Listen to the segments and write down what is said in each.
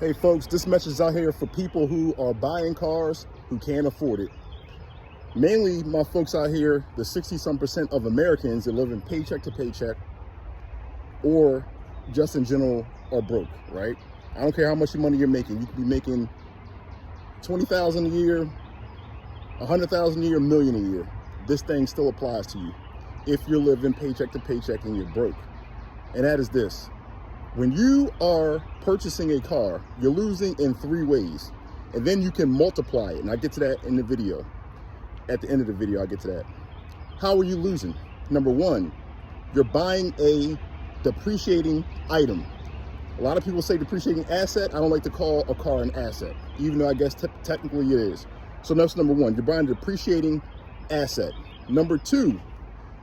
Hey folks, this message is out here for people who are buying cars who can't afford it. Mainly my folks out here, the 60-some% of Americans that live in paycheck to paycheck or just in general are broke, right? I don't care how much money you're making. You could be making $20,000 a year, $100,000 a year, $1 million a year. This thing still applies to you if you're living paycheck to paycheck and you're broke. And that is this. When you are purchasing a car, you're losing in 3 ways. And then you can multiply it. And I get to that in the video. At the end of the video, I get to that. How are you losing? Number 1, you're buying a depreciating item. A lot of people say depreciating asset. I don't like to call a car an asset, even though I guess technically it is. So that's number 1. You're buying a depreciating asset. Number 2,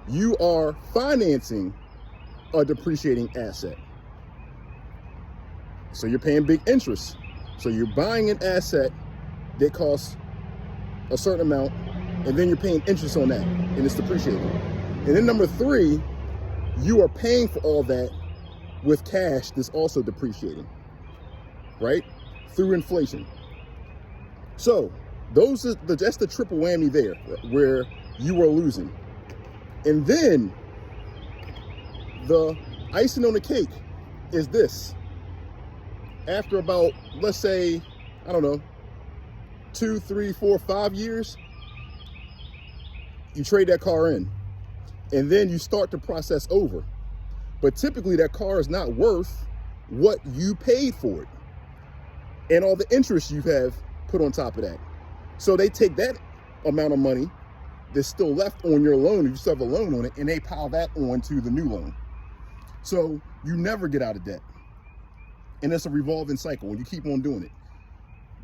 you are financing a depreciating asset. So you're paying big interest. So you're buying an asset that costs a certain amount, and then you're paying interest on that, and it's depreciating. And then number 3, you are paying for all that with cash that's also depreciating, right? Through inflation. So that's the triple whammy there, where you are losing. And then the icing on the cake is this. After about, let's say, I don't know, 2, 3, 4, 5 years, you trade that car in, and then you start the process over. But typically that car is not worth what you paid for it and all the interest you have put on top of that. So they take that amount of money that's still left on your loan, if you still have a loan on it, and they pile that on to the new loan. So you never get out of debt. And it's a revolving cycle, and you keep on doing it.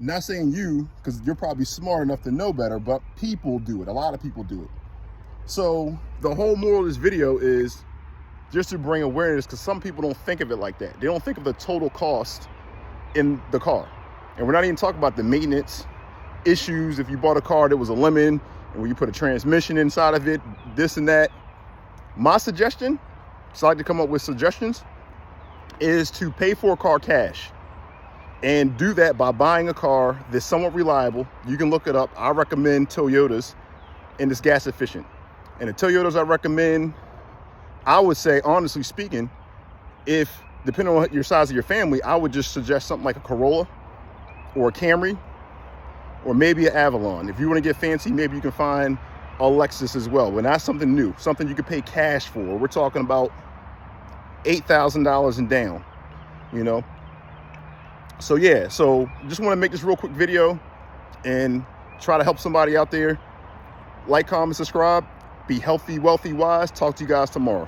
Not saying you, because you're probably smart enough to know better, but people do it. A lot of people do it. So the whole moral of this video is just to bring awareness, because some people don't think of it like that. They don't think of the total cost in the car. And we're not even talking about the maintenance issues. If you bought a car that was a lemon, and when you put a transmission inside of it, this and that. My suggestion, so I like to come up with suggestions, is to pay for a car cash, and do that by buying a car that's somewhat reliable. You can look it up. I recommend Toyotas, and it's gas efficient. And the Toyotas I recommend, I would say, honestly speaking, if depending on your size of your family, I would just suggest something like a Corolla or a Camry or maybe an Avalon. If you want to get fancy, maybe you can find a Lexus as well. But that's something new, something you could pay cash for. We're talking about $8,000 and down, you know? So yeah, so just want to make this real quick video and try to help somebody out there. Like, comment, subscribe, be healthy, wealthy, wise. Talk to you guys tomorrow.